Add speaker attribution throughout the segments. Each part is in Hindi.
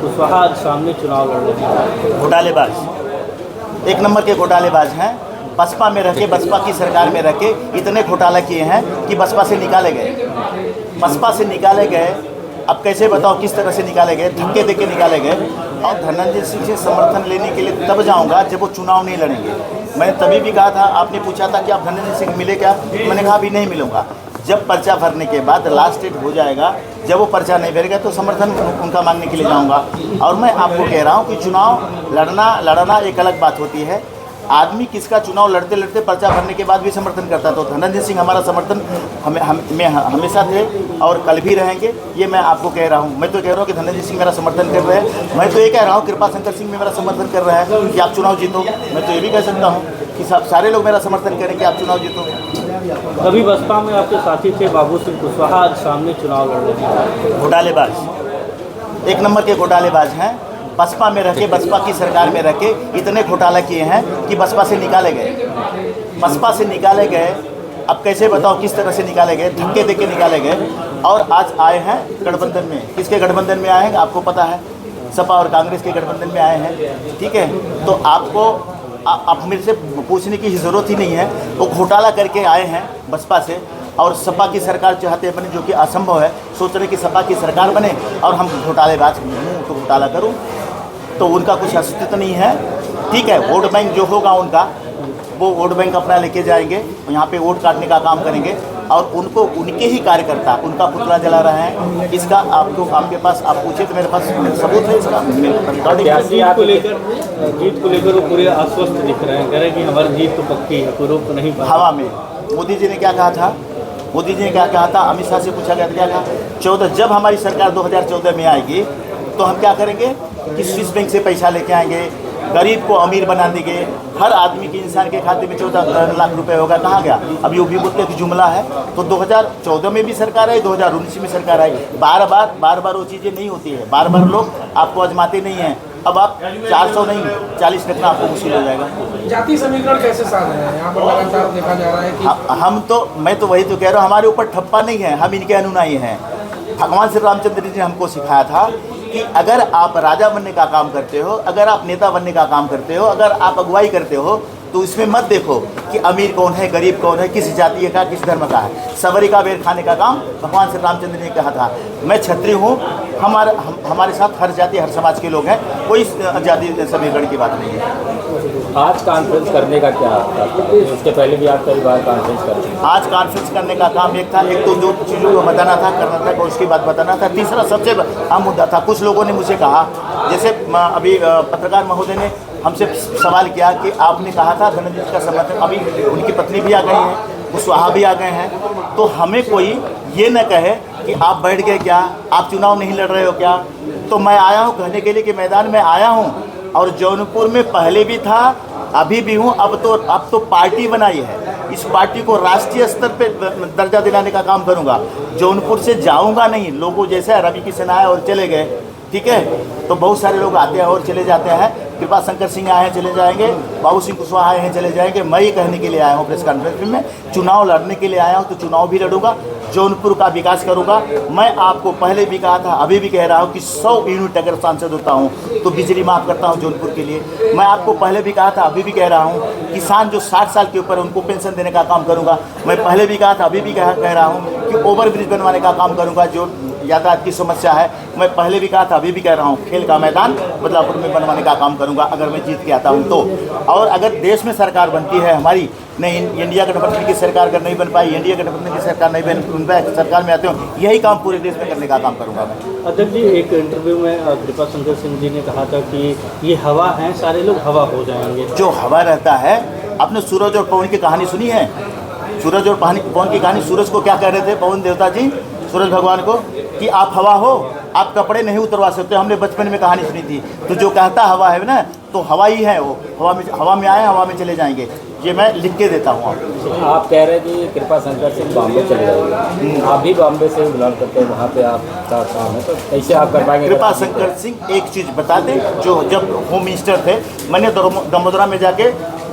Speaker 1: कुशवाहा आज सामने चुनाव लड़ रहे हैं।
Speaker 2: घोटालेबाज, एक नंबर के घोटालेबाज हैं। बसपा में रह के, बसपा की सरकार में रह के इतने घोटाला किए हैं कि बसपा से निकाले गए। बसपा से निकाले गए, अब कैसे बताओ किस तरह से निकाले गए, धक्के दे के निकाले गए। और धनंजय सिंह से समर्थन लेने के लिए तब जाऊंगा जब वो चुनाव नहीं लड़ेंगे। मैंने तभी भी कहा था, आपने पूछा था कि आप धनंजय सिंह मिले क्या, मैंने कहा अभी नहीं मिलूंगा। जब पर्चा भरने के बाद लास्ट डेट हो जाएगा, जब वो पर्चा नहीं भरेगा तो समर्थन उनका मांगने के लिए जाऊंगा। और मैं आपको कह रहा हूं कि चुनाव लड़ना एक अलग बात होती है। आदमी किसका चुनाव लड़ते लड़ते पर्चा भरने के बाद भी समर्थन करता है। तो धनंजय सिंह हमारा समर्थन हमेशा थे और कल भी रहेंगे, ये मैं आपको कह रहा हूँ। मैं तो कह रहा हूँ कि धनंजय सिंह मेरा समर्थन कर रहे हैं। मैं तो ये कह रहा हूँ कृपा शंकर सिंह भी मेरा समर्थन कर रहा है कि आप चुनाव जीतो। मैं तो ये भी कह सकता हूँ कि सारे लोग मेरा समर्थन करें कि आप चुनाव जीतो।
Speaker 1: अभी बसपा में आपके साथी थे बाबू सिंह कुशवाहा आज सामने चुनाव लड़ रहे हैं।
Speaker 2: घोटालेबाज, एक नंबर के घोटालेबाज हैं। बसपा में रह के, बसपा की सरकार में रह के इतने घोटाला किए हैं कि बसपा से निकाले गए। बसपा से निकाले गए, अब कैसे बताओ किस तरह से निकाले गए, धक्के दे के निकाले गए। और आज आए हैं गठबंधन में। किसके गठबंधन में आए हैं आपको पता है, सपा और कांग्रेस के गठबंधन में आए हैं। ठीक है, तो आपको आप मेरे से पूछने की ज़रूरत ही नहीं है। वो घोटाला करके आए हैं बसपा से, और सपा की सरकार चाहते बने, जो कि असंभव है। सोच रहे कि सपा की सरकार बने और हम घोटालेबाज हूँ तो घोटाला करूँ, तो उनका कुछ अस्तित्व नहीं है। ठीक है, वोट बैंक जो होगा उनका, वो वोट बैंक अपना लेके जाएंगे, यहाँ पे वोट काटने का काम करेंगे। और उनको उनके ही कार्यकर्ता उनका पुतला जला रहे हैं। इसका आपके पास आप पूछे तो मेरे पास सबूत है इसका।
Speaker 1: जीत को लेकर वो पूरे आश्वस्त दिख रहे हैं, कह रहे हैं कि हमारी जीत तो पक्की है, कोई रोक नहीं पाया।
Speaker 2: हवा में मोदी जी ने क्या कहा था, मोदी जी ने क्या कहा था, अमित शाह से पूछा गया था, क्या कहा, 14 जब हमारी सरकार 2014 में आएगी तो हम क्या करेंगे कि स्विस बैंक से पैसा लेके आएंगे, गरीब को अमीर बना देंगे, हर आदमी के, इंसान के खाते में 14 लाख रुपए होगा। कहाँ गया, अब ये भी बोलते की जुमला है। तो 2014 में भी सरकार आई, 2019 में सरकार आई। बार बार वो चीज़ें नहीं होती है, बार बार लोग आपको आजमाते नहीं हैं। अब आप 400 नहीं 40 रखना आपको मुश्किल हो जाएगा।
Speaker 3: जाति समीकरण कैसे साध रहे हैं यहाँ पर, लगातार देखा जा रहा है कि
Speaker 2: मैं तो वही तो कह रहा हूँ, हमारे ऊपर ठप्पा नहीं है, हम इनके अनुयायी हैं। भगवान श्री रामचंद्र जी ने हमको सिखाया था कि अगर आप राजा बनने का काम करते हो, अगर आप नेता बनने का काम करते हो, अगर आप अगुवाई करते हो, तो इसमें मत देखो कि अमीर कौन है, गरीब कौन है, किस जाति का, किस धर्म का है। सबरी का बेर खाने का काम भगवान श्री रामचंद्र ने कहा था। मैं क्षत्रिय हूँ, हमारे साथ हर जाति हर समाज के लोग हैं, कोई जाति समीकरण की बात नहीं है।
Speaker 1: आज कॉन्फ्रेंस करने का क्या, उसके पहले भी आप कई बार कॉन्फ्रेंस करते हैं।
Speaker 2: आज कॉन्फ्रेंस करने का काम एक था, एक तो जो चीज़ों को बताना था, करना था, और उसकी बात बताना था। तीसरा सबसे अहम मुद्दा था, कुछ लोगों ने मुझे कहा, जैसे अभी पत्रकार महोदय ने हमसे सवाल किया कि आपने कहा था धनंजय का समर्थन, अभी उनकी पत्नी भी आ गई हैं, कुशवाहा भी आ गए हैं, तो हमें कोई ये न कहे कि आप बैठ गए क्या, आप चुनाव नहीं लड़ रहे हो क्या। तो मैं आया हूँ कहने के लिए कि मैदान में आया हूँ, और जौनपुर में पहले भी था, अभी भी हूँ। अब तो पार्टी बनाई है, इस पार्टी को राष्ट्रीय स्तर पे दर्जा दिलाने का काम करूँगा। जौनपुर से जाऊँगा नहीं, लोगों जैसे रवि किशन आए और चले गए। ठीक है, तो बहुत सारे लोग आते हैं और चले जाते हैं। कृपा शंकर सिंह आए हैं, चले जाएंगे, बाबू सिंह कुशवाहा आए हैं, चले जाएंगे। मैं ये कहने के लिए आया हूँ प्रेस कॉन्फ्रेंस में, चुनाव लड़ने के लिए आया हूँ, तो चुनाव भी लड़ूंगा, जौनपुर का विकास करूंगा। मैं आपको पहले भी कहा था, अभी भी कह रहा हूँ कि 100 यूनिट अगर सांसद होता हूँ तो बिजली माफ़ करता हूँ जौनपुर के लिए। मैं आपको पहले भी कहा था, अभी भी कह रहा हूँ, किसान जो 60 साल के ऊपर उनको पेंशन देने का काम करूँगा। मैं पहले भी कहा था, अभी भी कह रहा हूँ कि ओवरब्रिज बनवाने का काम करूँगा, जो यातायात की समस्या है। मैं पहले भी कहा था, अभी भी कह रहा हूँ, खेल का मैदान बदलापुर में बनवाने का काम करूँगा अगर मैं जीत के आता हूँ तो। और अगर देश में सरकार बनती है हमारी, नहीं इंडिया गठबंधन की सरकार अगर नहीं बन पाई, इंडिया गठबंधन की सरकार नहीं बन पाई, सरकार में आते हो, यही काम पूरे देश में करने का काम करूँगा मैं।
Speaker 1: अध्यक्ष जी, एक इंटरव्यू में कृपा शंकर सिंह जी ने कहा था कि ये हवा है, सारे लोग हवा हो जाएंगे।
Speaker 2: जो हवा रहता है, आपने सूरज और पवन की कहानी सुनी है? सूरज और पवन की कहानी, सूरज को क्या कह रहे थे पवन देवता जी सूरज भगवान को कि आप हवा हो, आप कपड़े नहीं उतरवा सकते। हमने बचपन में कहानी सुनी थी। तो जो कहता हवा है ना, तो हवा ही है वो, हवा में आए, हवा में चले जाएंगे। ये मैं लिख के देता हूँ।
Speaker 1: आप कह रहे हैं कि कृपा शंकर सिंह बॉम्बे चले जाएंगे, आप भी बॉम्बे से बिलोंग करते हैं, वहाँ पे आप काम है, तो कैसे आप कर पाएंगे?
Speaker 2: कृपा शंकर सिंह एक चीज़ बता दें, जो जब होम मिनिस्टर थे, मैंने दमोदरा में जाके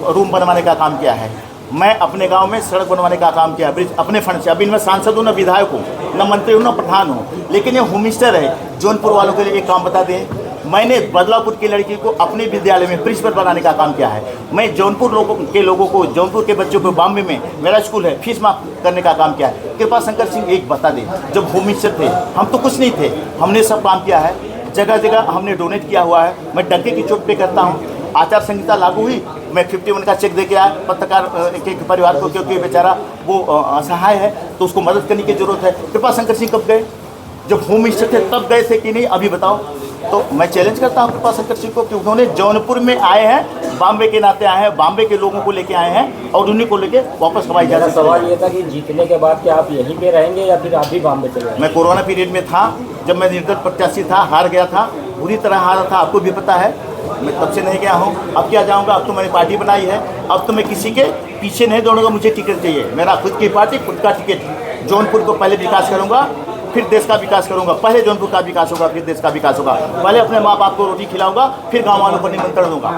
Speaker 2: रूम बनवाने का काम किया है। मैं अपने गांव में सड़क बनवाने का काम किया, ब्रिज अपने फंड से। अभी मैं सांसद हूँ, न विधायक हूँ, न मंत्री हूँ, न प्रधान हूँ, लेकिन ये होम मिनिस्टर है। जौनपुर वालों के लिए एक काम बता दें मैंने बदलापुर की लड़की को अपने विद्यालय में प्रिंसिपल बनाने का काम किया है। मैं जौनपुर लोगों को जौनपुर के बच्चों को बॉम्बे में मेरा स्कूल है फीस माफ करने का काम किया है। कृपा शंकर सिंह एक बता दे, जब होम मिनिस्टर थे हम तो कुछ नहीं थे, हमने सब काम किया है, जगह जगह हमने डोनेट किया हुआ है। मैं डंके की चोट पे करता हूँ। आचार संहिता लागू हुई, मैं 51 का चेक दे के आया पत्रकार के परिवार को, क्योंकि बेचारा वो असहाय है तो उसको मदद करने की जरूरत है। कृपा शंकर सिंह कब गए? जब होम मिनिस्टर थे तब गए थे कि नहीं, अभी बताओ। तो मैं चैलेंज करता हूँ कृपा शंकर सिंह को कि उन्होंने जौनपुर में आए हैं, बॉम्बे के नाते आए हैं, बॉम्बे के लोगों को लेके आए हैं और उन्हीं को लेके वापस हवाई
Speaker 1: मेरा
Speaker 2: जहाज।
Speaker 1: सवाल ये था कि जीतने के बाद क्या आप यहीं पे रहेंगे या फिर आप भी बॉम्बे चले जाएंगे?
Speaker 2: मैं कोरोना पीरियड में था, जब मैं निर्दल प्रत्याशी था, हार गया था, बुरी तरह हारा था, आपको भी पता है। मैं तब से नहीं गया हूँ, अब क्या जाऊँगा? अब तो मैंने पार्टी बनाई है, अब तो मैं किसी के पीछे नहीं दौड़ूंगा, मुझे टिकट चाहिए, मेरा खुद की पार्टी, खुद का टिकट। जौनपुर को पहले विकास करूँगा, फिर देश का विकास करूंगा। पहले जौनपुर का विकास होगा, फिर देश का विकास होगा। पहले अपने माँ बाप को रोटी खिलाऊंगा, फिर गाँव वालों को निमंत्रण दूंगा।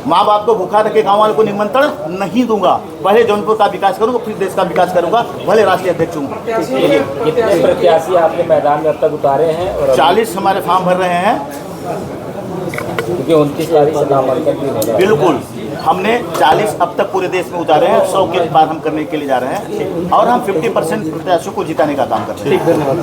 Speaker 2: माँ बाप को भूखा रखे गाँव वालों को निमंत्रण नहीं दूंगा। पहले जौनपुर का विकास करूंगा, फिर देश का विकास करूंगा, भले राष्ट्रीय अध्यक्ष हूँ।
Speaker 1: कितने प्रत्याशी आपने मैदान में अब तक उतारे हैं? और
Speaker 2: 40 हमारे फॉर्म भर रहे हैं,
Speaker 1: क्योंकि 29 तारीख से नामांकन भी होगा।
Speaker 2: बिल्कुल। हमने 40 अब तक पूरे देश में उतारे हैं, 100 के पार हम करने के लिए जा रहे हैं और हम 50% प्रत्याशियों को जिताने का काम कर रहे हैं।
Speaker 1: धन्यवाद।